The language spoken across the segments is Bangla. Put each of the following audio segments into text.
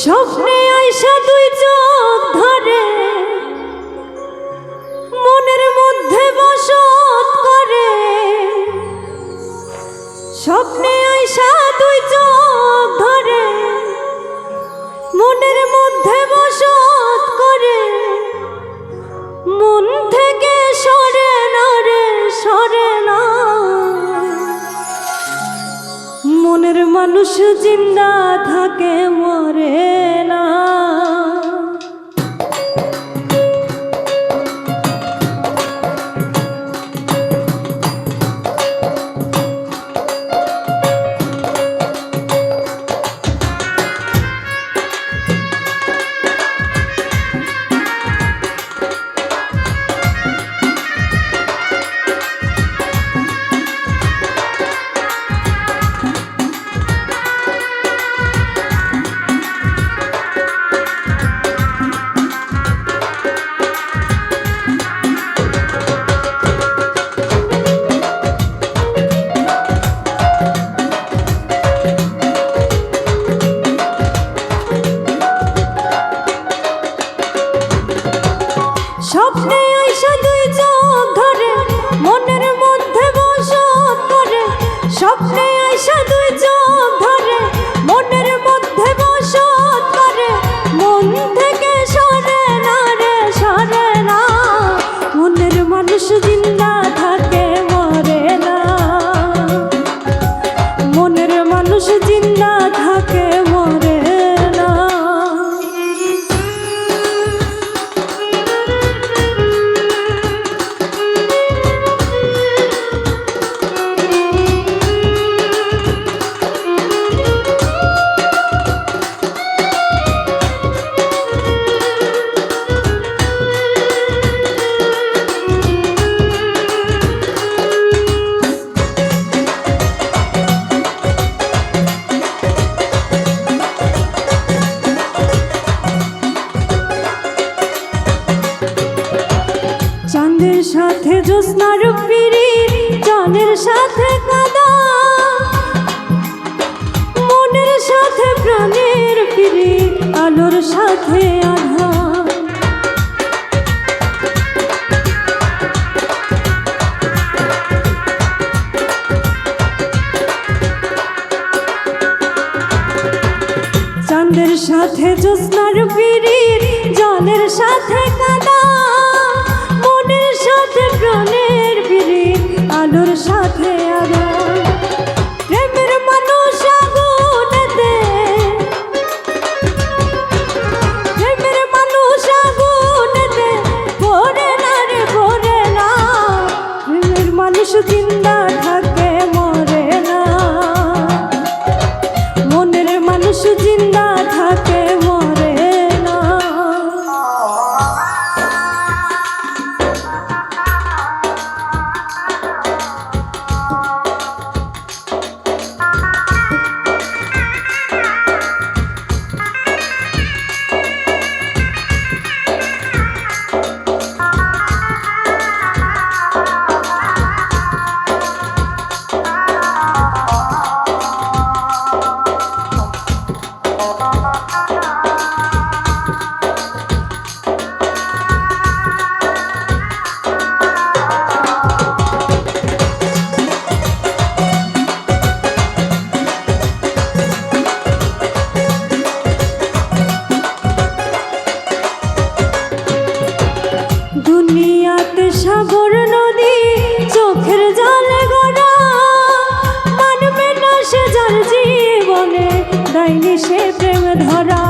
স্বপ্নে আইসা দুই চোখ ধরে মনের মধ্যে বসত করে। স্বপ্নে আইসা দুই চোখ ধরে মনের মধ্যে বসত করে। মন থেকে সরে না রে সরে না, মনের মানুষ জিন্দা থাকে মরে না। স্বপ্নে আইসা দুই চোখ ধরে মনের মধ্যে বসত করে। স্বপ্নে আইসা দুই চোখ ধরে মনের মধ্যে বসত করে। মন থেকে সরে না রে সরে না, মনের মানুষ জিন্দা থাকে মরে না। মনের মানুষ জিন্দা থাকে মরে না। চাঁদের সাথে জ্যোৎস্নার পিড়ি, জলের সাথে কাদা, মনের সাথে প্রাণের পিড়ি, আলোর সাথে আধার। চাঁদের সাথে জ্যোৎস্নার পিড়ি, জলের সাথে কাদা, মনের সাথে প্রাণের পিড়ি, আলোর সাথে আধার। প্রেমের মানুষ আগুনেতে, প্রেমের মানুষ আগুনেতে পড়ে না রে পড়ে না। প্রেমের মানুষ জিন্দা থাকে মরে না, মনের মানুষ জিন্দা থাকে মরে না। দুনিয়াতে সাগর নদী চোখের জলে গড়া, মানবে না সে যার জীবনে দেয়নি সে প্রেম ধরা।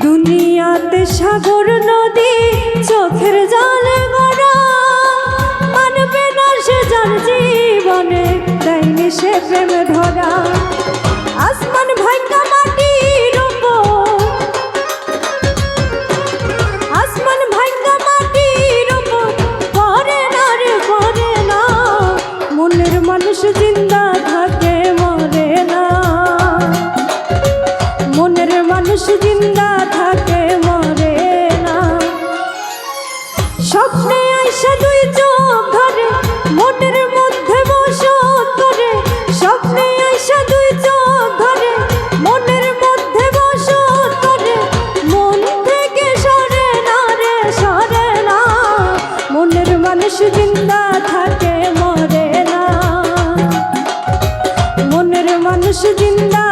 দুনিয়াতে সাগর নদী চোখের জলে গড়া, মানবে না সে যার জীবনে দেয়নি সে প্রেম ধরা। আসমান ভাঙা মাটির উপর, আসমান ভাঙা মাটির উপর পড়ে না রে পড়ে না, মনের মানুষ জিন্দা থাকে মরে না, মনের মানুষ জিন্দা থাকে মরে না। মানুষ জিন্দা